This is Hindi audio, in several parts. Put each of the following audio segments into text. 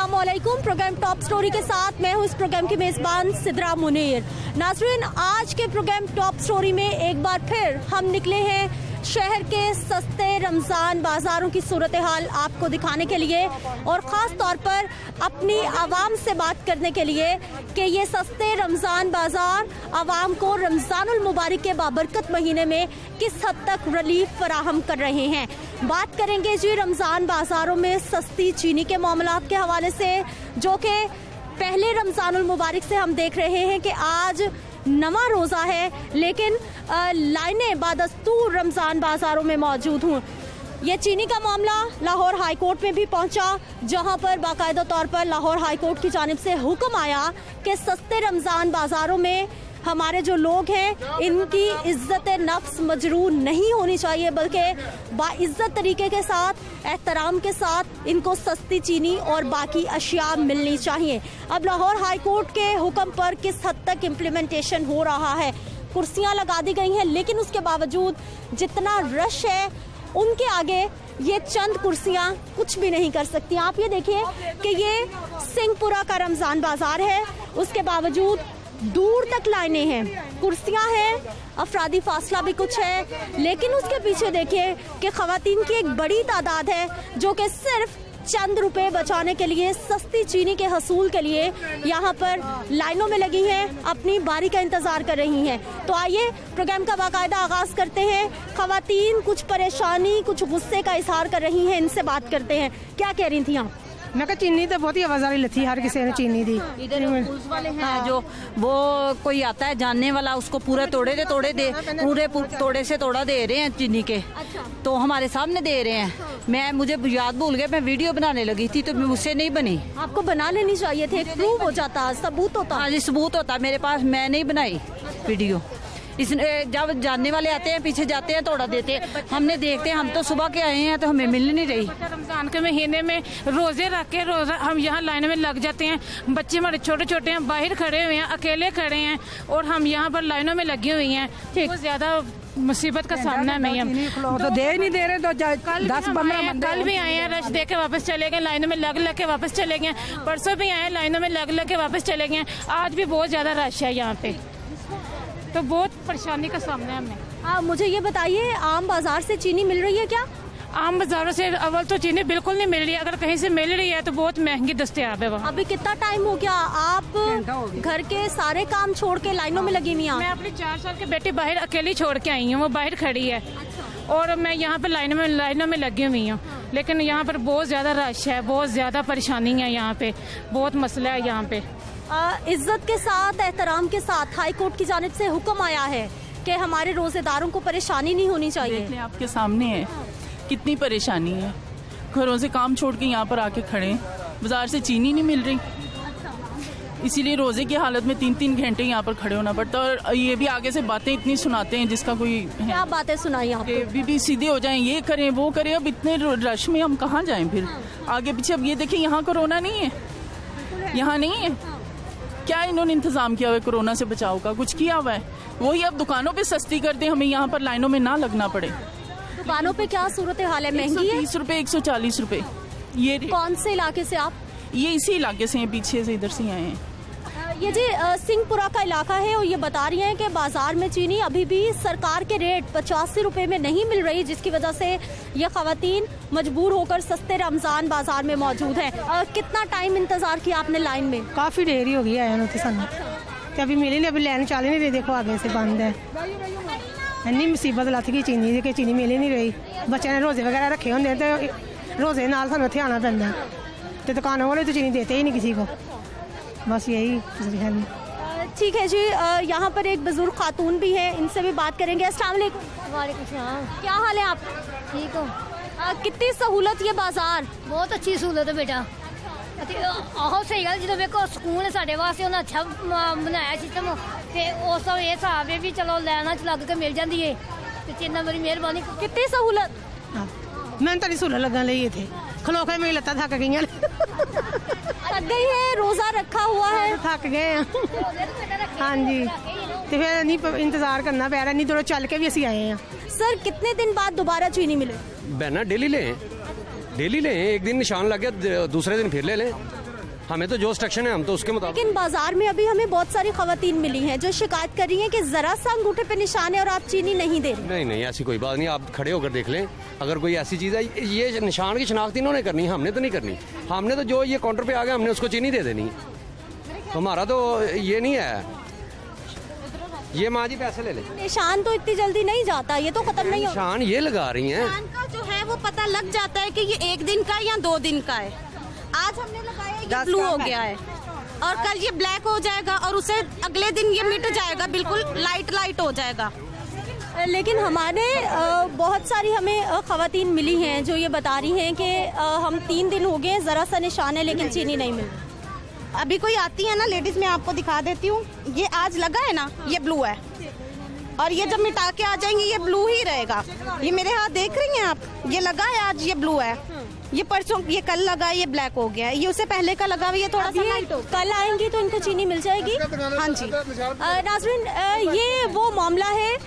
अस्सलामुअलैकुम। प्रोग्राम टॉप स्टोरी के साथ मैं हूं इस प्रोग्राम की मेजबान सिद्रा मुनीर। नाज़रीन, आज के प्रोग्राम टॉप स्टोरी में एक बार फिर हम निकले हैं शहर के सस्ते रमज़ान बाज़ारों की सूरत हाल आपको दिखाने के लिए और ख़ास तौर पर अपनी आवाम से बात करने के लिए कि ये सस्ते रमज़ान बाज़ार आवाम को रमज़ानुल मुबारक के बाबरकत महीने में किस हद तक रिलीफ फराहम कर रहे हैं। बात करेंगे जी रमज़ान बाज़ारों में सस्ती चीनी के मामलात के हवाले से, जो कि पहले रमज़ानुल मुबारक से हम देख रहे हैं कि आज नवा रोज़ा है, लेकिन लाइनें बादस्तूर रमज़ान बाज़ारों में मौजूद हूँ। ये चीनी का मामला लाहौर हाई कोर्ट में भी पहुंचा, जहां पर बाकायदा तौर पर लाहौर हाई कोर्ट की जानिब से हुक्म आया कि सस्ते रमज़ान बाज़ारों में हमारे जो लोग हैं इनकी इज्जत नफ्स मजरूर नहीं होनी चाहिए, बल्कि बाइज्जत तरीके के साथ, एहतराम के साथ इनको सस्ती चीनी और बाकी अशिया मिलनी चाहिए। अब लाहौर हाई कोर्ट के हुक्म पर किस हद तक इम्प्लीमेंटेशन हो रहा है। कुर्सियां लगा दी गई हैं, लेकिन उसके बावजूद जितना रश है उनके आगे ये चंद कुर्सियां कुछ भी नहीं कर सकती। आप ये देखिए कि ये सिंहपुरा का रमज़ान बाज़ार है, उसके बावजूद दूर तक लाइनें हैं, कुर्सियां हैं, अफरादी फासला भी कुछ है, लेकिन उसके पीछे देखिए कि ख़वातीन की एक बड़ी तादाद है जो कि सिर्फ चंद रुपए बचाने के लिए, सस्ती चीनी के हसूल के लिए यहाँ पर लाइनों में लगी हैं, अपनी बारी का इंतजार कर रही हैं। तो आइए प्रोग्राम का बाकायदा आगाज करते हैं। ख़वातीन कुछ परेशानी, कुछ गुस्से का इजहार कर रही हैं, इनसे बात करते हैं। क्या कह रही थी आप? मैं कहा चीनी तो बहुत ही आवाजारी लथी, हर किसी ने चीनी दी। इधर पुलिस वाले हैं जो वो कोई आता है जानने वाला, उसको पूरा तोड़े दे पूरे तोड़े से तोड़ा दे रहे हैं चीनी के। तो हमारे सामने दे रहे हैं। मुझे याद भूल गया, मैं वीडियो बनाने लगी थी तो मुझसे नहीं बनी। आपको बना लेनी चाहिए थे, प्रूफ हो जाता, सबूत होता। हाँ जी, सबूत होता मेरे पास, मैं नहीं बनाई वीडियो। जब जानने वाले आते हैं, पीछे जाते हैं, तोड़ा देते हैं। हमने देखते हैं, हम तो सुबह के आए हैं तो हमें मिल नहीं रही। रमजान के महीने में रोजे रख के हम यहाँ लाइन में लग जाते हैं। बच्चे हमारे छोटे छोटे हैं, बाहर खड़े हुए हैं, अकेले खड़े हैं और हम यहाँ पर लाइनों में लगी हुई हैं। बहुत ज्यादा मुसीबत का सामना है। हम तो दे नहीं दे रहे, तो 10-15 कल भी आए हैं, रश दे के वापस चले गए, लाइनों में लग के वापस चले गए। परसों भी आए, लाइनों में लग के वापस चले गए। आज भी बहुत ज्यादा रश है यहाँ पे, तो बहुत परेशानी का सामना है हमें। मुझे ये बताइए, आम बाजार से चीनी मिल रही है क्या? आम बाजारों से अव्वल तो चीनी बिल्कुल नहीं मिल रही है, अगर कहीं से मिल रही है तो बहुत महंगी दस्तयाब है वहाँ। अभी कितना टाइम हो गया आप घर के सारे काम छोड़ के लाइनों में लगी हुई हैं? मैं अपनी 4 साल की बेटी बाहर अकेली छोड़ के आई हूँ, वो बाहर खड़ी है। और मैं यहाँ पे लाइनों में लगी हुई हूँ, लेकिन यहाँ पर बहुत ज्यादा रश है, बहुत ज्यादा परेशानी है, यहाँ पे बहुत मसला है। यहाँ पे इज्जत के साथ, एहतराम के साथ हाई कोर्ट की जानिब से हुक्म आया है कि हमारे रोजेदारों को परेशानी नहीं होनी चाहिए। देख लें, आपके सामने है कितनी परेशानी है। घरों से काम छोड़ के यहाँ पर आके खड़े, बाजार से चीनी नहीं मिल रही, इसीलिए रोजे की हालत में 3-3 घंटे यहाँ पर खड़े होना पड़ता है। और ये भी आगे से बातें इतनी सुनाते हैं जिसका कोई है। क्या बातें सुनाई आपको? बीबी सीधे हो जाएं, ये करें वो करें। अब इतने रश में हम कहाँ जाएं फिर आगे पीछे। अब ये देखिए, यहाँ कोरोना नहीं है, यहाँ नहीं है। क्या इन्होंने इंतजाम किया हुआ है कोरोना से बचाव का? कुछ किया हुआ है? वही अब दुकानों पे सस्ती कर दे, हमें यहाँ पर लाइनों में ना लगना पड़े। दुकानों पे क्या सूरत हाल है? महंगी है? 130 रुपए, 140 रुपए। ये कौन से इलाके से आप? ये इसी इलाके से हैं, पीछे से इधर से आए हैं। ये जी सिंहपुरा का इलाका है और ये बता रही हैं कि बाजार में चीनी अभी भी सरकार के रेट 85 रुपए में नहीं मिल रही, जिसकी वजह से ये खवातीन मजबूर होकर सस्ते रमजान बाजार में मौजूद हैं। कितना टाइम इंतजार किया आपने लाइन में? काफी देर ही हो गई आया सानू, अभी मिली नहीं, अभी लाइन चल नहीं रही। देखो आगे से बंद है, इन्नी मुसीबत लथ गई चीनी की, चीनी मिल नहीं रही। बच्चे ने रोजे वगैरह रखे होंगे तो रोजे नाल सानू इत्थे आना पैंदा, तो दुकानों वाले तो चीनी देते ही नहीं किसी को। बस यही है। ठीक है जी, यहाँ पर एक बुजुर्ग खातून भी है, इनसे भी बात करेंगे। अस्सलाम वालेकुम। वालेकुम सलाम। क्या हाल है आप? ठीक हो? कितनी सहूलत ये बाजार? बहुत अच्छी सहूलत है बेटा। आहो सही गल, जो देखो स्कूल है साढ़े वास्ते, उन्हें अच्छा बनाया सिस्टम, तो उस ये हिसाब है भी चलो लाइना च लग के मिल जाती है, तो चिन्ना बड़ी मेहरबानी। कितनी सहूलत? मैं तो नहीं सहूलत लगन लगी थे, खलो के मेरी लत्तां थक गई थक गई है, रोजा रखा हुआ है, थक गए हैं। हाँ जी, तो फिर नहीं इंतजार करना पै रहा, नहीं थोड़ा चल के भी असी आए हैं। सर कितने दिन बाद दोबारा चीनी मिले? बहना डेली लें, एक दिन निशान लग गया, दूसरे दिन फिर ले लें, हमें तो जो इंस्ट्रक्शन है हम तो उसके मुताबिक। लेकिन बाजार में अभी हमें बहुत सारी खवातीन मिली हैं जो शिकायत कर रही हैं कि जरा सा अंगूठे पे निशान है और आप चीनी नहीं दे रही। नहीं ऐसी कोई बात नहीं, आप खड़े होकर देख लें। अगर कोई ऐसी चीज़ है, ये निशान की शनाख्त इन्होंने करनी है, हमने तो नहीं करनी। हमने तो जो ये काउंटर पे आ गया हमने उसको चीनी दे देनी। तो हमारा तो ये नहीं है। ये माँ जी पैसे ले ले। निशान तो इतनी जल्दी नहीं जाता, ये तो खत्म नहीं होता। निशान ये लगा रही हैं। निशान का जो है वो पता लग जाता है कि ये 1 दिन का या 2 दिन का है। आज हमने लगाया ये ब्लू हो गया है और कल ये ब्लैक हो जाएगा और उसे अगले दिन ये मिट जाएगा, बिल्कुल लाइट हो जाएगा। लेकिन हमारे बहुत सारी हमें खवातीन मिली हैं जो ये बता रही हैं कि हम 3 दिन हो गए, जरा सा निशान है लेकिन चीनी नहीं मिल रही। अभी कोई आती है ना लेडीज, मैं आपको दिखा देती हूँ। ये आज लगा है ना, ये ब्लू है और ये जब मिटा के आ जाएंगे ये ब्लू ही रहेगा। ये मेरे हाथ देख रही हैं आप, ये लगा है आज, ये ब्लू है। ये परसों, ये कल लगा है, ये ब्लैक हो गया है। ये उससे पहले का लगा हुआ, ये थोड़ा सा लाइट हो। कल आएंगी तो इनको चीनी मिल जाएगी। हाँ जी। नाज़रीन, ये वो मामला है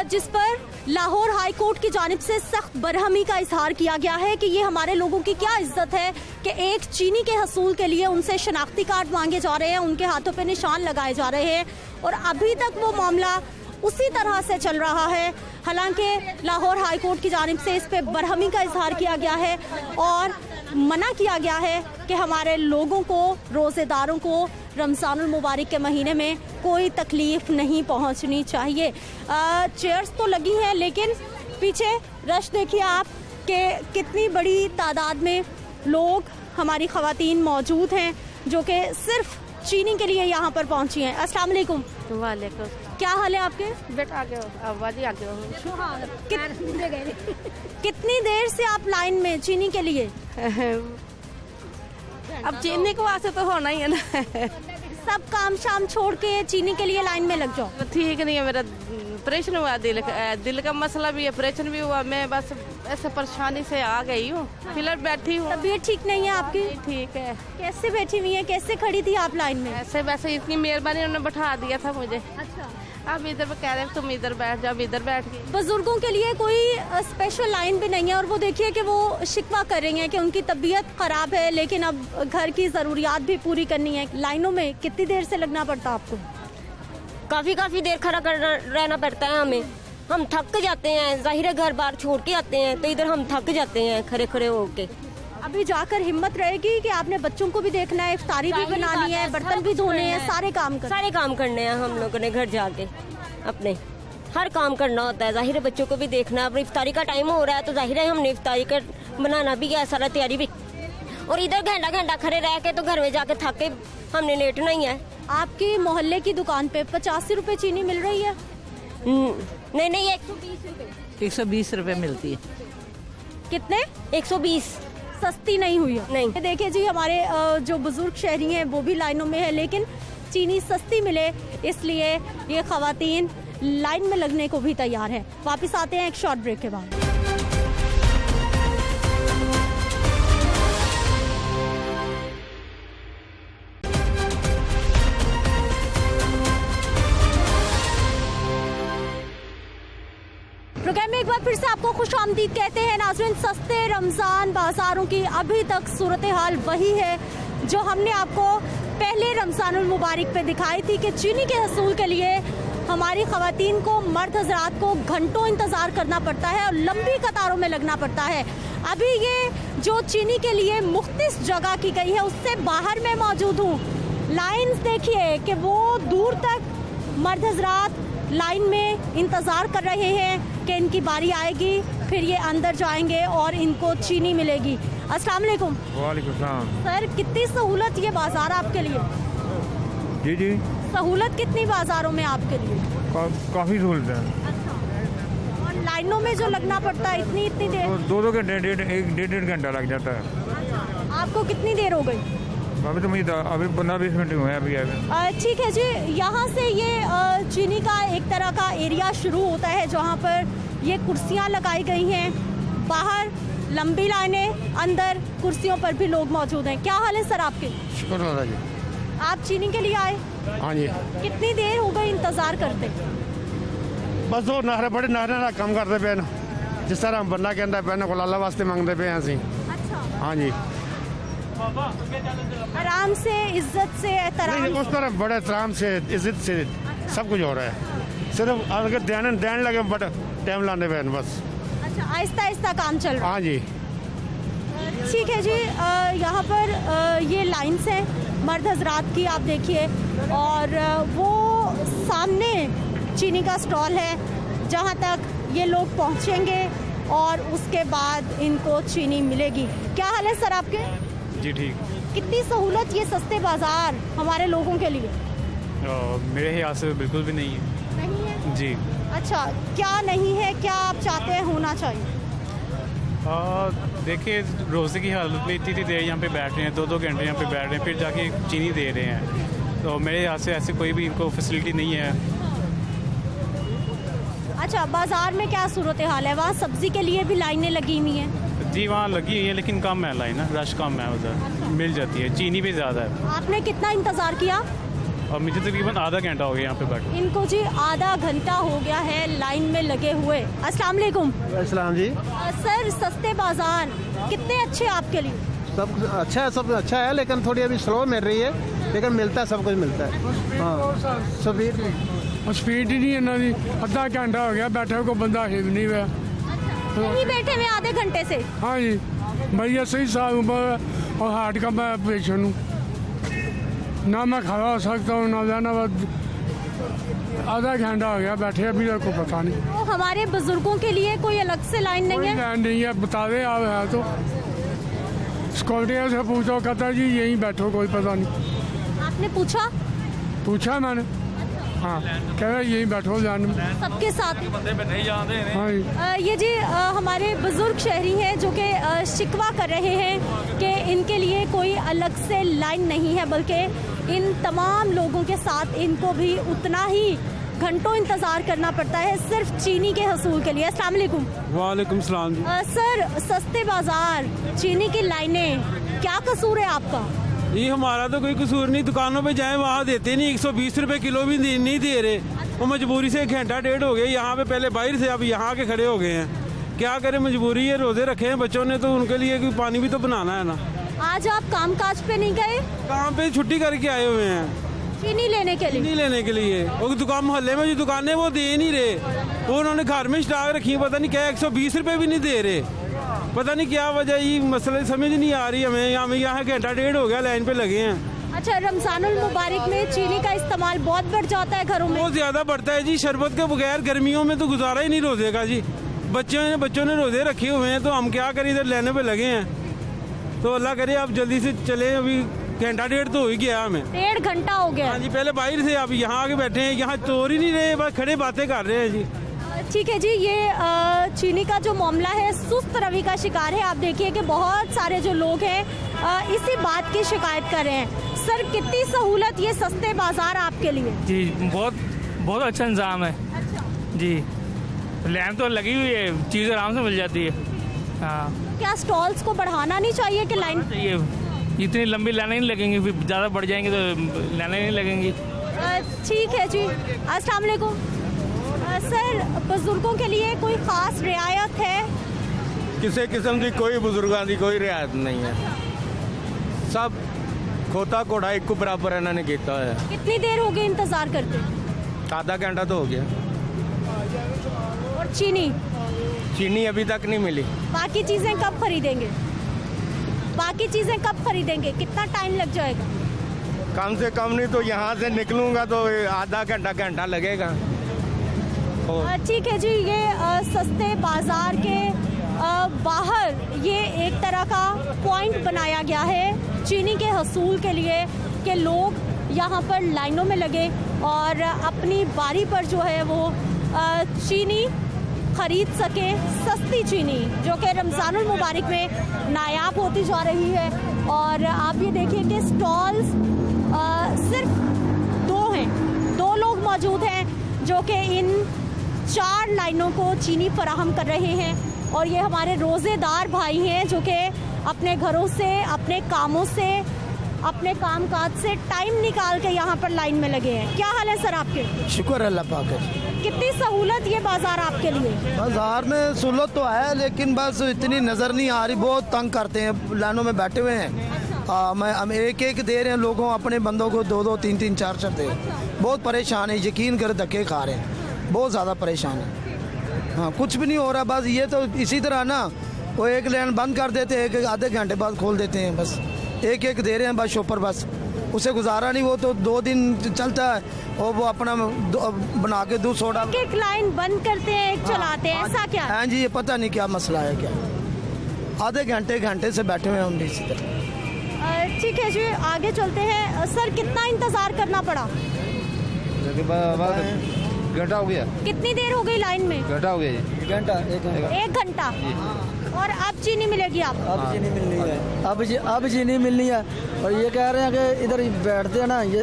जिस पर लाहौर हाई कोर्ट की जानिब से सख्त बरहमी का इजहार किया गया है कि ये हमारे लोगों की क्या इज्जत है कि एक चीनी के हसूल के लिए उनसे शनाख्ती कार्ड मांगे जा रहे हैं, उनके हाथों पे निशान लगाए जा रहे हैं और अभी तक वो मामला उसी तरह से चल रहा है। हालांकि लाहौर हाई कोर्ट की जानिब से इस पे बरहमी का इजहार किया गया है और मना किया गया है कि हमारे लोगों को, रोज़ेदारों को रमज़ानुल मुबारक के महीने में कोई तकलीफ नहीं पहुंचनी चाहिए। चेयर्स तो लगी हैं लेकिन पीछे रश देखिए आप कि कितनी बड़ी तादाद में लोग, हमारी खवातीन मौजूद हैं जो कि सिर्फ चीनी के लिए यहाँ पर पहुँची हैं। अस्सलाम वालेकुम। वालेकुम। क्या हाल है आपके? बेटा आगे हो, आवाज़ आगे हो। कितनी देर से आप लाइन में चीनी के लिए? अब चीनी को वास्ते तो होना ही है ना। सब काम शाम छोड़ के चीनी के लिए लाइन में लग जाओ। ठीक नहीं है, मेरा ऑपरेशन हुआ दिल का मसला भी है, ऑपरेशन भी हुआ। मैं बस ऐसे परेशानी से आ गई हूँ, फिलहाल बैठी हूँ। तबीयत ठीक नहीं है आपकी? ठीक है। कैसे बैठी हुई है, कैसे खड़ी थी आप लाइन में? ऐसे वैसे इतनी मेहरबानी उन्होंने बैठा दिया था मुझे। अच्छा। अब इधर पे कह रहे तुम इधर बैठ जाओ, इधर बैठ गई। बुजुर्गों के लिए कोई स्पेशल लाइन भी नहीं है और वो देखिए कि वो शिकवा कर रही हैं कि उनकी तबीयत खराब है लेकिन अब घर की जरूरियात भी पूरी करनी है। लाइनों में कितनी देर से लगना पड़ता आपको? काफी देर खड़ा कर रहना पड़ता है हमें। हम थक जाते हैं, जाहिर है घर बार छोड़ के आते हैं तो इधर हम थक जाते हैं खड़े होके। अभी जाकर हिम्मत रहेगी कि आपने बच्चों को भी देखना है, इफ्तारी भी बनानी है, बर्तन भी धोने हैं, सारे काम करने हैं हम लोगों ने। घर जाके अपने हर काम करना होता है, जाहिर है बच्चों को भी देखना है। अब इफ्तारी का टाइम हो रहा है तो जाहिर है हमने इफ्तारी का बनाना भी है, सारा तैयारी भी। और इधर घंटा खड़े रह के तो घर में जाके थक के हमने लेटना ही है। आपकी मोहल्ले की दुकान पे 85 रुपए चीनी मिल रही है? नहीं 120 रुपए मिलती है। कितने? 120। सस्ती नहीं हुई है? नहीं। देखिए जी, हमारे जो बुजुर्ग शहरी हैं वो भी लाइनों में है लेकिन चीनी सस्ती मिले इसलिए ये खवातीन लाइन में लगने को भी तैयार है। वापस आते हैं एक शॉर्ट ब्रेक के बाद। प्रोग्राम में एक बार फिर से आपको खुशामदीद कहते हैं। नाज़रीन, सस्ते रमज़ान बाजारों की अभी तक सूरत हाल वही है जो हमने आपको पहले रमज़ानुल मुबारक पे दिखाई थी कि चीनी के हसूल के लिए हमारी खवातीन को, मर्द हजरात को घंटों इंतज़ार करना पड़ता है और लंबी कतारों में लगना पड़ता है। अभी ये जो चीनी के लिए मुख्तलिफ जगह की गई है उससे बाहर मैं मौजूद हूँ। लाइन्स देखिए कि वो दूर तक मर्द हजरात लाइन में इंतज़ार कर रहे हैं कि इनकी बारी आएगी, फिर ये अंदर जाएंगे और इनको चीनी मिलेगी। अस्सलाम वालेकुम। वालेकुम सलाम। सर, कितनी सहूलत ये बाजार आपके लिए? जी सहूलत कितनी बाजारों में आपके लिए? काफ़ी सहूलत है। अच्छा। और लाइनों में जो लगना पड़ता है इतनी देर? 2 घंटे, डेढ़ घंटा लग जाता है। आपको कितनी देर हो गई? अभी तो मुझे अभी 15-20 मिनट हुए हैं अभी। ठीक है जी, यहाँ से ये चीनी का एक तरह का एरिया शुरू होता है जहाँ पर ये कुर्सियाँ लगाई गई हैं। बाहर लंबी लाइनें, अंदर कुर्सियों पर भी लोग मौजूद हैं। क्या हाल है सर आपके? शुक्र अल्लाह जी। आप चीनी के लिए आए? हाँ जी। कितनी देर हो गई इंतज़ार करते? बस वो बड़े नहरे ना कम करते पे ना, जिस तरह हम बनना कहता पे ना को अल्लाह वास्ते मंगते पे हैं। अच्छा। हाँ जी। आराम से, इज्जत से, नहीं, एहतराम उस तरह बड़े एहतराम से, इज्जत से सब कुछ हो रहा है। सिर्फ अगर ध्यान लगे बड़ा टाइम लाने पे बस। अच्छा, आहिस्ता आहिस्ता काम चल रहा हाँ जी। है। ठीक है जी, यहाँ पर ये लाइन्स हैं मर्द हजरात की, आप देखिए, और वो सामने चीनी का स्टॉल है जहाँ तक ये लोग पहुँचेंगे और उसके बाद इनको चीनी मिलेगी। क्या हाल है सर आपके? जी ठीक। कितनी सहूलत ये सस्ते बाजार हमारे लोगों के लिए? मेरे हिसाब से बिल्कुल भी नहीं है। नहीं है जी। अच्छा, क्या नहीं है, क्या आप चाहते हैं होना चाहिए? देखिए, रोज़े की हालत में इतनी देर यहाँ पे बैठ रहे हैं, 2-2 घंटे यहाँ पे बैठ रहे हैं, फिर जाके चीनी दे रहे हैं, तो मेरे हिसाब से ऐसे कोई भी इनको फैसिलिटी नहीं है। अच्छा, बाजार में क्या सूरत हाल है? वहाँ सब्जी के लिए भी लाइनें लगी हुई हैं? जी वहाँ लगी हुई है, लेकिन कम है लाइन, रश कम है उधर, मिल जाती है। चीनी भी ज़्यादा है। आपने कितना इंतजार किया? और मुझे तकरीबन आधा घंटा हो गया यहाँ पे बैठे। इनको जी आधा घंटा हो गया है लाइन में लगे हुए। अस्सलाम वालेकुम। अस्सलाम जी। सर, सस्ते बाजार कितने अच्छे आपके लिए? सब अच्छा है, सब अच्छा है, लेकिन थोड़ी अभी स्लो मिल रही है, लेकिन मिलता है, सब कुछ मिलता है। हाँ, स्पीड ही नहीं इन्हों की। आधा घंटा हो गया बैठे को, बंदा हिल नहीं हुआ। यहीं बैठे हुए आधे घंटे से? हाँ जी, भैया सही साल उम्र और हार्ट का मैं पेशेंट हूँ, ना मैं खड़ा हो सकता हूँ ना जाना। आधा घंटा हो गया बैठे, अभी तक को पता नहीं। तो हमारे बुजुर्गों के लिए कोई अलग से लाइन नहीं है? लाइन नहीं है, बता दें आप है तो। सिक्योरिटी से पूछो, कहता जी यहीं बैठो, कोई पता नहीं। आपने पूछा? पूछा मैंने, हाँ, कह रहा यहीं बैठो जान में। सबके साथ हाँ जी। ये जी हमारे बुजुर्ग शहरी हैं जो कि शिकवा कर रहे हैं कि इनके लिए कोई अलग से लाइन नहीं है, बल्कि इन तमाम लोगों के साथ इनको भी उतना ही घंटों इंतजार करना पड़ता है सिर्फ चीनी के हसूल के लिए। अस्सलाम वालेकुम। वालेकुम सलाम। सर, सस्ते बाजार, चीनी की लाइनें, क्या कसूर है आपका? ये हमारा तो कोई कसूर नहीं, दुकानों पे जाए वहाँ देते नहीं, 120 रुपए किलो भी नहीं दे रहे। वो मजबूरी से 1 घंटा 1.5 हो गए यहाँ पे, पहले बाहर से, अब यहाँ के खड़े हो गए हैं। क्या करें, मजबूरी है, रोजे रखे हैं बच्चों ने, तो उनके लिए कोई पानी भी तो बनाना है ना। आज आप काम काज पे नहीं गए? काम पे छुट्टी करके आए हुए हैं चीनी लेने के लिए। चीनी लेने के लिए वो दुकान, मोहल्ले में जो दुकानें वो दे नहीं रहे, वो उन्होंने घर में स्टॉक रखी है, पता नहीं क्या 120 रुपए भी नहीं दे रहे, पता नहीं क्या वजह। ये मसले समझ नहीं आ रही हमें। यहाँ 1 घंटा 1.5 हो गया लाइन पे लगे हैं। अच्छा, रमजानुल मुबारक में चीनी का इस्तेमाल बहुत बढ़ जाता है घरों में? बहुत ज्यादा बढ़ता है जी, शरबत के बगैर गर्मियों में तो गुजारा ही नहीं रोजे का जी। बच्चों ने रोजे रखे हुए हैं, तो हम क्या करें, इधर लेने पे लगे हैं। तो अल्लाह करे आप जल्दी से चले, अभी 1 घंटा 1.5 तो हो ही गया हमें। 1.5 घंटा हो गया? हाँ जी, पहले बाहर से, अब यहाँ आके बैठे हैं, यहाँ तोड़ ही नहीं रहे, बस खड़े बातें कर रहे हैं जी। ठीक है जी, ये चीनी का जो मामला है सुस्त रवि का शिकार है। आप देखिए कि बहुत सारे जो लोग हैं इसी बात की शिकायत कर रहे हैं। सर, कितनी सहूलत ये सस्ते बाजार आपके लिए? जी बहुत अच्छा इंतजाम है। अच्छा जी, लाइन तो लगी हुई है, चीज़ आराम से मिल जाती है। हाँ, क्या स्टॉल्स को बढ़ाना नहीं चाहिए कि लाइन चाहिए? इतनी लंबी लाइनें नहीं लगेंगी, फिर ज़्यादा बढ़ जाएंगी तो लाइनें नहीं लगेंगी। ठीक है जी। अस्सलाम वालेकुम। सर, बुजुर्गों के लिए कोई खास रियायत है? किसी किस्म की कोई बुजुर्गों की कोई रियायत नहीं है, सब खोता घोड़ा एक बराबर इन्होंने किया है। कितनी देर हो गई इंतजार करते? आधा घंटा तो हो गया। और चीनी अभी तक नहीं मिली। बाकी चीजें कब खरीदेंगे? कितना टाइम लग जाएगा? कम से कम नहीं तो यहाँ से निकलूंगा तो आधा घंटा लगेगा। ठीक है जी, ये सस्ते बाजार के बाहर ये एक तरह का पॉइंट बनाया गया है चीनी के हसूल के लिए कि लोग यहाँ पर लाइनों में लगे और अपनी बारी पर जो है वो चीनी खरीद सके, सस्ती चीनी जो कि रमज़ानुल मुबारक में नायाब होती जा रही है। और आप ये देखिए कि स्टॉल्स सिर्फ 2 हैं, 2 लोग मौजूद हैं जो कि इन 4 लाइनों को चीनी फराहम कर रहे हैं। और ये हमारे रोज़ेदार भाई हैं जो कि अपने घरों से, अपने कामों से, अपने काम काज से टाइम निकाल के यहाँ पर लाइन में लगे हैं। क्या हाल है सर आपके? शुक्र अल्लाह पाक है। कितनी सहूलत ये बाजार आपके लिए? बाजार में सहूलत तो है, लेकिन बस इतनी नज़र नहीं आ रही, बहुत तंग करते हैं, लाइनों में बैठे हुए हैं। हम एक एक दे रहे हैं लोगों, अपने बंदों को 2-2, 3-3, 4-4 दे। बहुत परेशान है, यकीन कर धक्के खा रहे हैं, बहुत ज़्यादा परेशान है। हाँ, कुछ भी नहीं हो रहा, बस ये तो इसी तरह ना वो एक लाइन बंद कर देते हैं, एक आधे घंटे बाद खोल देते हैं, बस एक एक दे रहे हैं बस शॉपर, बस उसे गुजारा नहीं। वो तो 2 दिन चलता है और वो अपना बना के 200 डाल एक लाइन बंद करते हैं, एक चलाते हैं, ऐसा क्या? हाँ जी, ये पता नहीं क्या मसला है, क्या आधे घंटे से बैठे हुए हैं हम इसी तरह। ठीक है जी, आगे चलते हैं। सर, कितना इंतजार करना पड़ा? घंटा हो गया। कितनी देर हो गई लाइन में? घंटा हो गया। घंटा, 1 घंटा। और अब चीनी मिलेगी आपको? अब चीनी मिलनी है, अब चीनी मिलनी है। और ये कह रहे हैं कि इधर बैठते हैं ना, ये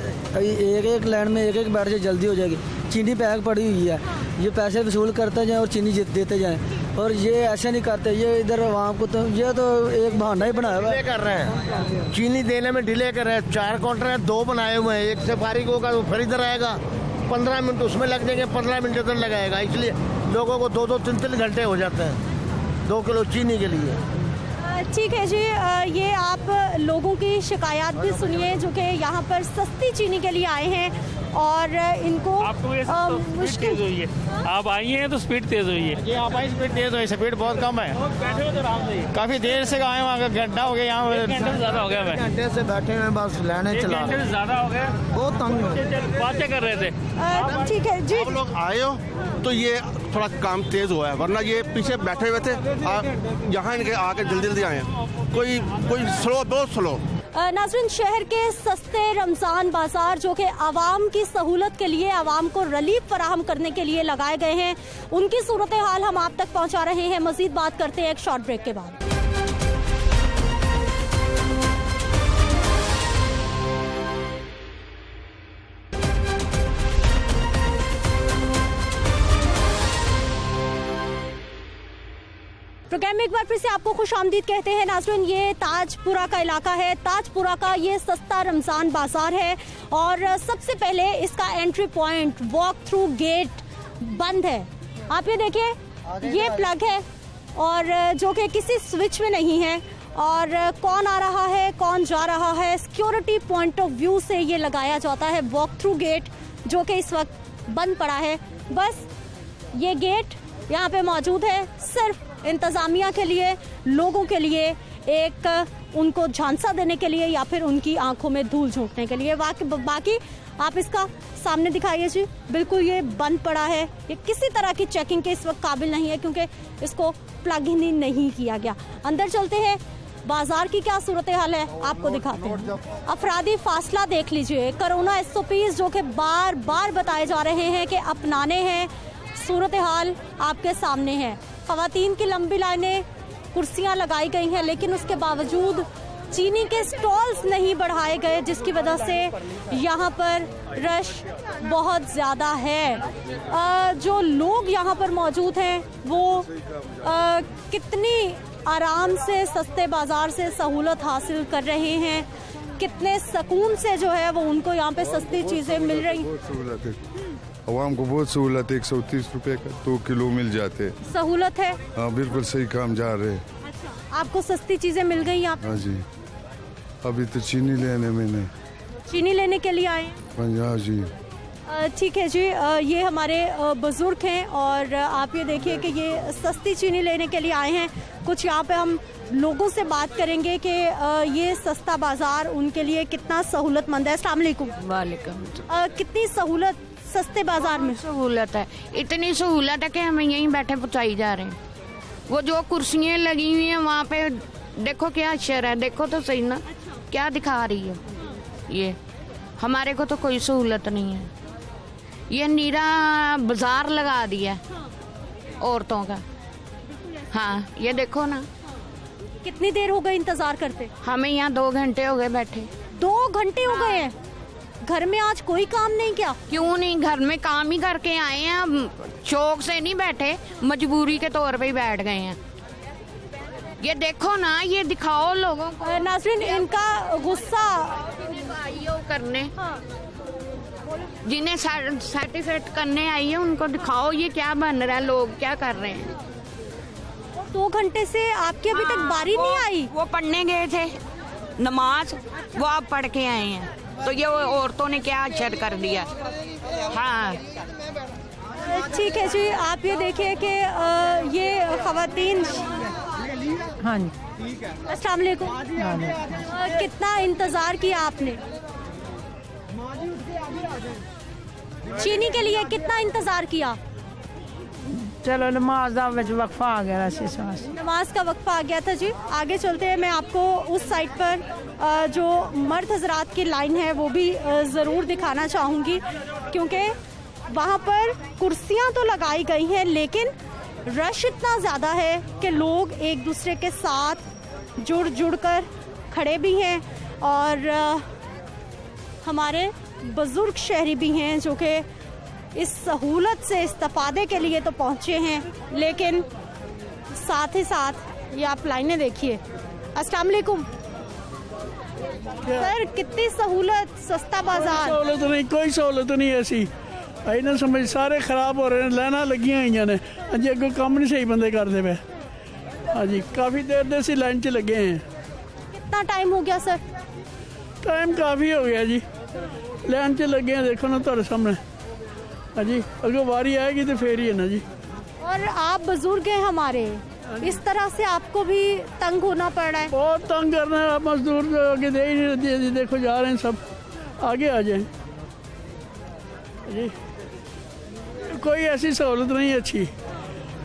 एक लाइन में एक बैठ जाए, जल्दी हो जाएगी। चीनी पैक पड़ी हुई है, ये पैसे वसूल करते जाएं और चीनी देते जाएं, और ये ऐसे नहीं करते। ये इधर आवाम को तो ये तो एक बहाना ही बनाया हुआ है। कर रहे हैं, चीनी देने में डिले कर रहे हैं। 4 काउंटर हैं, 2 बनाए हुए हैं। एक से फारिग होगा तो फिर इधर आएगा, 15 मिनट उसमें लग जाएंगे, 15 मिनट इधर लगाएगा। इसलिए लोगों को 2-2, 3-3 घंटे हो जाते हैं 2 किलो चीनी के लिए। ठीक है जी, ये आप लोगों की शिकायत भी सुनिए जो कि यहाँ पर सस्ती चीनी के लिए आए हैं और इनको मुश्किल हुई है। आप आई हैं तो स्पीड तेज हुई है। जी, आप आई स्पीड तेज हुई, स्पीड बहुत कम है। बैठे हुए तो आराम से, काफी देर से आए वहाँ, घंटा हो गया यहाँ, घंटे से ज्यादा हो गया। मैं घंटे से बैठे हुए बस लेने चला, घंटे से ज्यादा हो गया, बहुत तंग बातें कर रहे थे। ठीक है जी, आप लोग आए हो तो ये थोड़ा काम तेज हुआ है, वरना ये पीछे बैठे हुए थे, यहाँ इनके आके जल्दी आए। कोई स्लो, बहुत स्लो। नाज़रीन, शहर के सस्ते रमज़ान बाजार जो कि आवाम की सहूलत के लिए, आवाम को रिलीफ फराहम करने के लिए लगाए गए हैं, उनकी सूरत हाल हम आप तक पहुंचा रहे हैं। मजीद बात करते हैं एक शॉर्ट ब्रेक के बाद। प्रोग्राम में एक बार फिर से आपको खुशामदीद कहते हैं। नाज़रीन, ये ताजपुरा का इलाका है। ताजपुरा का ये सस्ता रमज़ान बाजार है और सबसे पहले इसका entry point, walk through gate बंद है। आप ये देखिए, ये प्लग है और जो कि किसी स्विच में नहीं है, और कौन आ रहा है, कौन जा रहा है, सिक्योरिटी पॉइंट ऑफ व्यू से ये लगाया जाता है। वॉक थ्रू गेट जो कि इस वक्त बंद पड़ा है। बस ये गेट यहाँ पे मौजूद है सिर्फ इंतजामिया के लिए, लोगों के लिए, एक उनको झांसा देने के लिए या फिर उनकी आंखों में धूल झोंकने के लिए। बाकी आप इसका सामने दिखाइए जी, बिल्कुल ये बंद पड़ा है। ये किसी तरह की चेकिंग के इस वक्त काबिल नहीं है क्योंकि इसको प्लग ही नहीं किया गया। अंदर चलते हैं, बाजार की क्या सूरत हाल है आपको दिखाते हैं। अफरादी फासला देख लीजिए, कोरोना SOPs जो कि बार बार बताए जा रहे हैं कि अपनाने हैं, सूरत हाल आपके सामने है। ख़वातीन की लंबी लाइनें, कुर्सियां लगाई गई हैं, लेकिन उसके बावजूद चीनी के स्टॉल्स नहीं बढ़ाए गए, जिसकी वजह से यहाँ पर रश बहुत ज़्यादा है। जो लोग यहाँ पर मौजूद हैं वो कितनी आराम से सस्ते बाज़ार से सहूलत हासिल कर रहे हैं, कितने सुकून से जो है वो उनको यहाँ पे सस्ती चीज़ें मिल रही हैं। आवाम को बहुत सहूलत है, 130 रुपए का 2 किलो मिल जाते हैं। सहूलत है, हाँ बिल्कुल सही काम जा रहे हैं। अच्छा, आपको सस्ती चीजें मिल गई यहाँ पे? हाँ जी, अभी तो चीनी लेने के लिए आए। हाँ जी, ठीक है जी, ये हमारे बुजुर्ग हैं और आप ये देखिए कि ये सस्ती चीनी लेने के लिए आए हैं। कुछ यहाँ पे हम लोगों से बात करेंगे कि ये सस्ता बाजार उनके लिए कितना सहूलतमंद है। अस्सलाम वालेकुम। वालेकुम। कितनी सहूलत सस्ते बाजार में? सहूलत है, इतनी सहूलत है कि हम यहीं बैठे पहुँचाई जा रहे हैं। वो जो कुर्सियाँ लगी हुई हैं वहाँ पे देखो क्या अक्षर है, देखो तो सही ना क्या दिखा रही है। ये हमारे को तो कोई सहूलत नहीं है, ये नीरा बाजार लगा दिया औरतों का। हाँ ये देखो ना। कितनी देर हो गई इंतजार करते? हमें यहाँ 2 घंटे हो गए बैठे। 2 घंटे हो गए हैं? घर में आज कोई काम नहीं किया? क्यों नहीं, घर में काम ही करके आए हैं, शौक से नहीं बैठे, मजबूरी के तौर पे ही बैठ गए हैं। ये देखो ना, ये दिखाओ लोगों को। नाज़रीन, इनका गुस्सा करने, जिन्हें सर्टिफिकेट करने आई है उनको दिखाओ ये क्या बन रहा है, लोग क्या कर रहे हैं। 2 घंटे से आपकी अभी तक बारी नहीं आई? वो पढ़ने गए थे, नमाज वो आप पढ़ के आए हैं, तो ये औरतों ने क्या अशर कर दिया। हाँ ठीक है जी, आप ये देखिए कि ये खवातीन। हाँ जी, अस्सलाम वालेकुम। कितना इंतजार किया आपने चीनी के लिए, कितना इंतजार किया? चलो नमाज का वक्फा आ गया, नमाज का वक्फा आ गया था जी। आगे चलते हैं, मैं आपको उस साइड पर जो मर्द हजरात की लाइन है वो भी ज़रूर दिखाना चाहूँगी, क्योंकि वहाँ पर कुर्सियाँ तो लगाई गई हैं लेकिन रश इतना ज़्यादा है कि लोग एक दूसरे के साथ जुड़ कर खड़े भी हैं और हमारे बुज़ुर्ग शहरी भी हैं जो कि इस सहूलत से इस्तेफादे के लिए तो पहुँचे हैं, लेकिन साथ ही साथ ये आप लाइनें देखिए। अस्सलाम वालेकुम सर, कितनी सहूलत, सस्ता बाजार। सहूलत नहीं, कोई सहूलत नहीं ऐसी आई ना समझ, सारे खराब हो रहे हैं, लाइना लगी हुई ने अज अगों काम नहीं सही बंदे करते पे। हाँ जी, काफ़ी देर से लाइन च लगे हैं। कितना टाइम हो गया सर? टाइम काफ़ी हो गया जी, लाइन च लगे हैं, देखो ना तुम्हारे सामने। हाँ जी, अगों बारी आएगी तो फिर ही है ना जी। और आप बुजुर्ग हैं हमारे, इस तरह से आपको भी तंग होना पड़ रहा है? बहुत तंग कर रहे हैं, आप मजदूर आगे दे ही नहीं रहे, देखो जा रहे हैं सब, आगे आ जाएं जी। कोई ऐसी सहूलत नहीं अच्छी,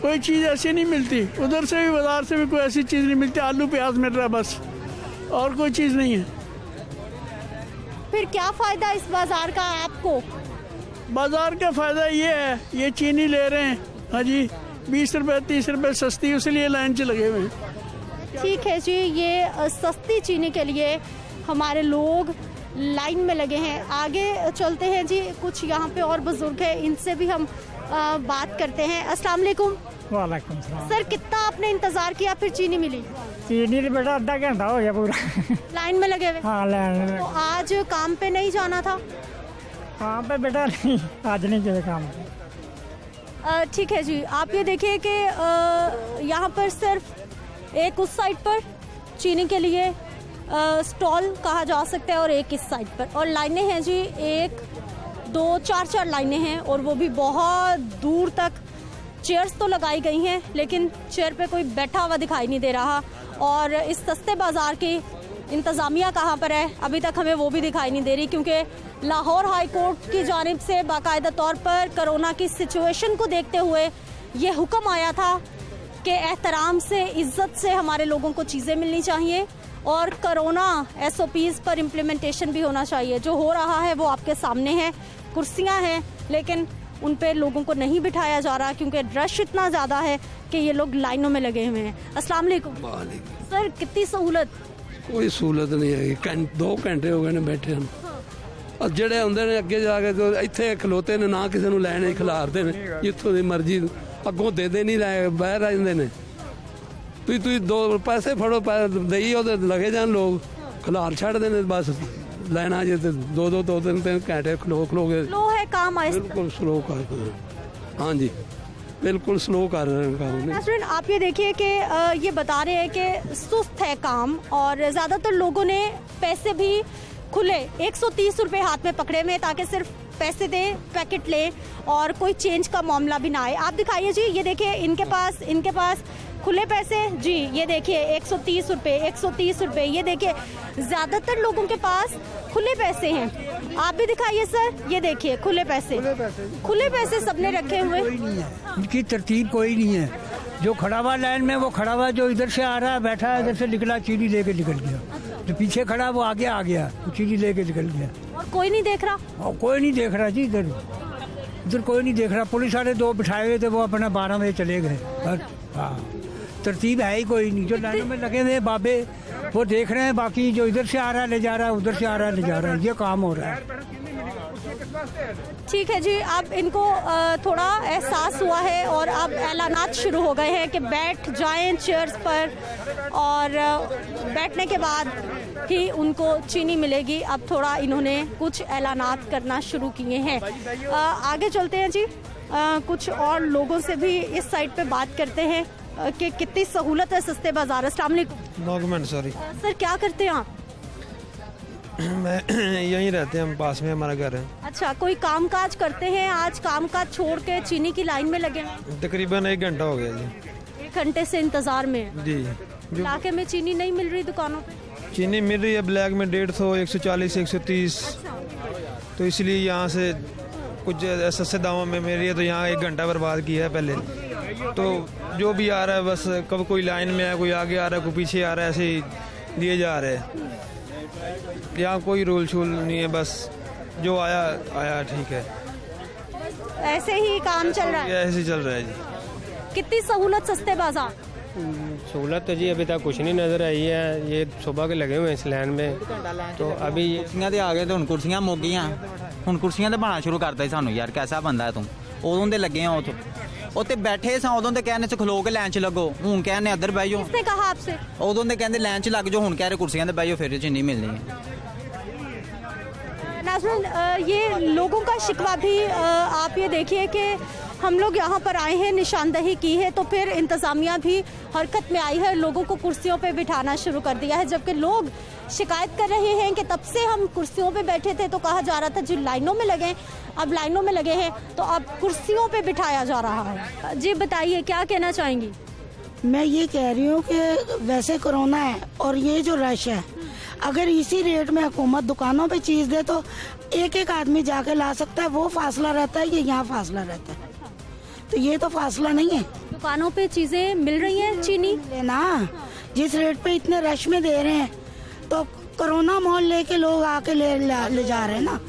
कोई चीज़ ऐसी नहीं मिलती, उधर से भी बाजार से भी कोई ऐसी चीज़ नहीं मिलती, आलू प्याज मिल रहा है बस, और कोई चीज़ नहीं है। फिर क्या फ़ायदा इस बाज़ार का आपको? बाज़ार का फ़ायदा ये है, ये चीनी ले रहे हैं, हाँ जी, 20 रुपये 30 रुपये सस्ती, इसलिए लाइन से लगे हुए हैं। ठीक है जी, ये सस्ती चीनी के लिए हमारे लोग लाइन में लगे हैं। आगे चलते हैं जी, कुछ यहाँ पे और बुजुर्ग हैं, इनसे भी हम बात करते हैं। अस्सलाम वालेकुम। वालेकुम सलाम। सर, कितना आपने इंतजार किया फिर चीनी मिली? चीनी तो बेटा आधा घंटा हो गया पूरा लाइन में लगे हुए। हाँ लाइन में। तो आज काम पे नहीं जाना था? काम पे बेटा नहीं, आज नहीं गए काम पे। ठीक है जी, आप ये देखिए कि यहाँ पर सिर्फ एक उस साइड पर चीनी के लिए स्टॉल कहा जा सकता है और एक इस साइड पर, और लाइनें हैं जी, 1 2 4 लाइनें हैं, और वो भी बहुत दूर तक। चेयर्स तो लगाई गई हैं लेकिन चेयर पे कोई बैठा हुआ दिखाई नहीं दे रहा, और इस सस्ते बाज़ार की इंतज़ामिया कहाँ पर है अभी तक हमें वो भी दिखाई नहीं दे रही, क्योंकि लाहौर हाई कोर्ट की जानिब से बाकायदा तौर पर कोरोना की सिचुएशन को देखते हुए ये हुक्म आया था कि एहतराम से, इज़्ज़त से हमारे लोगों को चीज़ें मिलनी चाहिए और कोरोना SOPs पर इम्प्लीमेंटेशन भी होना चाहिए। जो हो रहा है वो आपके सामने है, कुर्सियां हैं लेकिन उन पे लोगों को नहीं बिठाया जा रहा क्योंकि रश इतना ज़्यादा है कि ये लोग लाइनों में लगे हुए हैं। अस्सलाम वालेकुम सर, कितनी सहूलत? कोई सहूलत नहीं है, 2 घंटे हो गए ने बैठे हम, और जेडे आंदे ने अगे जाके तो इत्थे खलोते ने, ना किसी नूं लैने खिलारते ने, जित्थों दी मर्जी अगों दे नहीं लाए, बाहर आ जांदे ने। तुम 2 पैसे फड़ो, दई लगे जान, लोग खिलार छड़ते हैं बस, लाइना जे 2 3 घंटे खलो गए। स्लो है काम, बिल्कुल स्लो कर, हाँ जी बिल्कुल स्लो कर रहे हैं काम। नाज़रीन, आप ये देखिए कि ये बता रहे हैं कि सुस्त है काम, और ज़्यादातर लोगों ने पैसे भी खुले 130 रुपये हाथ में पकड़े हुए ताकि सिर्फ पैसे दे, पैकेट ले और कोई चेंज का मामला भी ना आए। आप दिखाइए जी, ये देखिए इनके पास खुले पैसे जी, ये देखिए 130 रुपये 130 रुपये, ये देखिए ज़्यादातर लोगों के पास खुले पैसे हैं। आप भी दिखाइए सर, ये देखिए खुले पैसे सबने रखे हुए। कोई नहीं है, इनकी तरतीब कोई नहीं है, जो खड़ा हुआ लाइन में वो खड़ा हुआ, जो इधर से आ रहा है बैठा है, इधर से निकला चीनी लेके निकल गया, जो पीछे खड़ा वो आगे आ गया, चीनी लेके निकल गया, और कोई नहीं देख रहा। कोई नहीं देख रहा जी, इधर कोई नहीं देख रहा। पुलिस वाले 2 बिठाए हुए थे, वो अपना 12 बजे चले गए। हाँ, तरतीब है ही कोई नहीं। जो लाइनों में लगे हुए बाबे वो देख रहे हैं, बाकी जो इधर से आ रहा है ले जा रहा है, उधर से आ रहा है ले जा रहा है, ये काम हो रहा है। ठीक है जी, अब इनको थोड़ा एहसास हुआ है और अब ऐलानात शुरू हो गए हैं कि बैठ जाएं चेयर्स पर, और बैठने के बाद ही उनको चीनी मिलेगी। अब थोड़ा इन्होंने कुछ ऐलानात करना शुरू किए हैं। आगे चलते हैं जी, कुछ और लोगों से भी इस साइड पे बात करते हैं कि कितनी सहूलत है सस्ते बाजार। अस्सलाम वालेकुम। सॉरी सर, क्या करते हैं आप? मैं यहीं रहते हैं, हम पास में हमारा घर है। अच्छा, कोई काम काज करते हैं? आज काम काज छोड़ के चीनी की लाइन में लगे हैं? तकरीबन 1 घंटा हो गया जी। 1 घंटे से इंतजार में है। जी। इलाके में चीनी नहीं मिल रही दुकानों पे? चीनी मिल रही है ब्लैक में 150, 140, 130, तो इसलिए यहाँ से कुछ सस्ते दामों में मिल रही है, तो यहाँ 1 घंटा बर्बाद किया है पहले। तो जो भी आ रहा है बस, कब कोई लाइन में है, कोई आगे आ रहा है, कोई पीछे आ रहा है, ऐसे ही दिए जा रहे हैं। यहाँ कोई रूल शूल नहीं है, बस जो आया आया ठीक है, ऐसे ही काम चल रहा है। ऐसे ही चल रहा है जी। कितनी सहूलत सस्ते बाजार? सहूलत तो जी अभी तक कुछ नहीं नज़र आई है। ये सुबह के लगे हुए हैं इस लाइन में, तो अभी कुर्सियां ते आ गए, तो हुण कुर्सियां मुक गईयां, हुण कुर्सियां ते बना शुरू करता सानू। यार कैसा बंदा है तू? उदों दे लगे हैं उत्ते बैठे सा, उदों दे कहने च खलो के लाइन च लगो, हुण कहने अदर बह जाओ। किसने कहा आपसे? उदों दे कहंदे लाइन च लग जाओ, हुण कह रहे कुर्सियां ते बह जाओ, फिर चीनी मिलनी है। नाज़रीन, ये लोगों का शिकवा भी आप ये देखिए कि हम लोग यहाँ पर आए हैं, निशानदही की है, तो फिर इंतज़ामिया भी हरकत में आई है, लोगों को कुर्सियों पे बिठाना शुरू कर दिया है। जबकि लोग शिकायत कर रहे हैं कि तब से हम कुर्सियों पे बैठे थे तो कहा जा रहा था जो लाइनों में लगे, अब लाइनों में लगे हैं तो अब कुर्सियों पे बिठाया जा रहा है। जी बताइए, क्या कहना चाहेंगी? मैं ये कह रही हूँ कि वैसे कोरोना है और ये जो रश है, अगर इसी रेट में हुकूमत दुकानों पे चीज़ दे तो एक एक आदमी जाके ला सकता है। वो फासला रहता है, ये यहाँ फासला रहता है, तो ये तो फासला नहीं है। दुकानों पे चीजें मिल रही हैं चीनी ना, जिस रेट पे इतने रश में दे रहे हैं, तो कोरोना माहौल लेके लोग आके ले जा रहे हैं ना।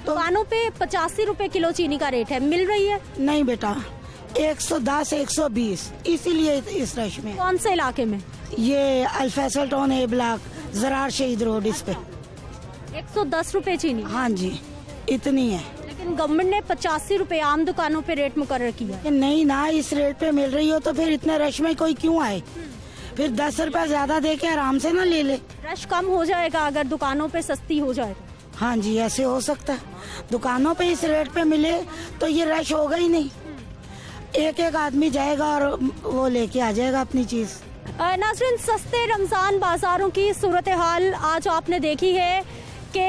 दुकानों पे 85 रुपए किलो चीनी का रेट है, मिल रही है? नहीं बेटा, 110, 120, इसीलिए इस रश में। कौन से इलाके में? ये अल्फैसल टाउन ए ब्लॉक, ज़रार शहीद रोड, इस पे 110 रुपए चीनी। हाँ जी, इतनी है। लेकिन गवर्नमेंट ने 85 रुपए आम दुकानों पे रेट मुकर्रर किया। नहीं ना, इस रेट पे मिल रही हो तो फिर इतने रश में कोई क्यों आए? फिर 10 रुपए ज्यादा दे के आराम से ना ले ले। रश कम हो जाएगा अगर दुकानों पे सस्ती हो जाए। हाँ जी, ऐसे हो सकता है। दुकानों पे इस रेट पे मिले तो ये रश होगा ही नहीं, एक एक आदमी जाएगा और वो लेके आ जाएगा अपनी चीज। नाज़रीन, सस्ते रमजान बाजारों की सूरत हाल आज आपने देखी है कि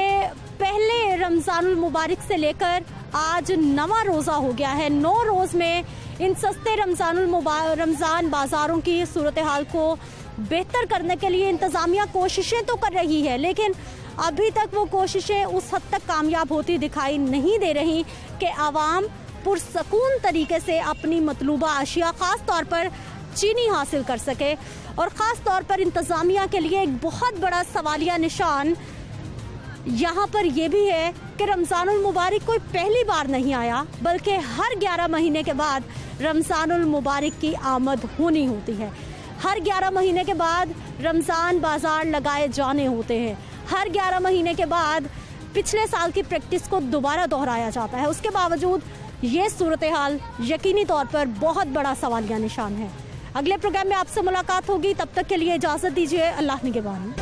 पहले रमजानुल मुबारक से लेकर आज 9वां रोज़ा हो गया है। 9 रोज़ में इन सस्ते रमजान बाजारों की सूरत हाल को बेहतर करने के लिए इंतज़ामिया कोशिशें तो कर रही है, लेकिन अभी तक वो कोशिशें उस हद तक कामयाब होती दिखाई नहीं दे रही कि आवाम पुरसकून तरीके से अपनी मतलूबा अशिया ख़ास तौर पर चीनी हासिल कर सके। और ख़ास तौर पर इंतज़ामिया के लिए एक बहुत बड़ा सवालिया निशान यहाँ पर यह भी है कि रमज़ानुल मुबारक कोई पहली बार नहीं आया, बल्कि हर 11 महीने के बाद रमज़ानुल मुबारक की आमद होनी होती है। हर 11 महीने के बाद रमज़ान बाजार लगाए जाने होते हैं। हर 11 महीने के बाद पिछले साल की प्रैक्टिस को दोबारा दोहराया जाता है। उसके बावजूद ये सूरत हाल यकीनी तौर पर बहुत बड़ा सवालिया निशान है। अगले प्रोग्राम में आपसे मुलाकात होगी, तब तक के लिए इजाज़त दीजिए। अल्लाह निगहबान।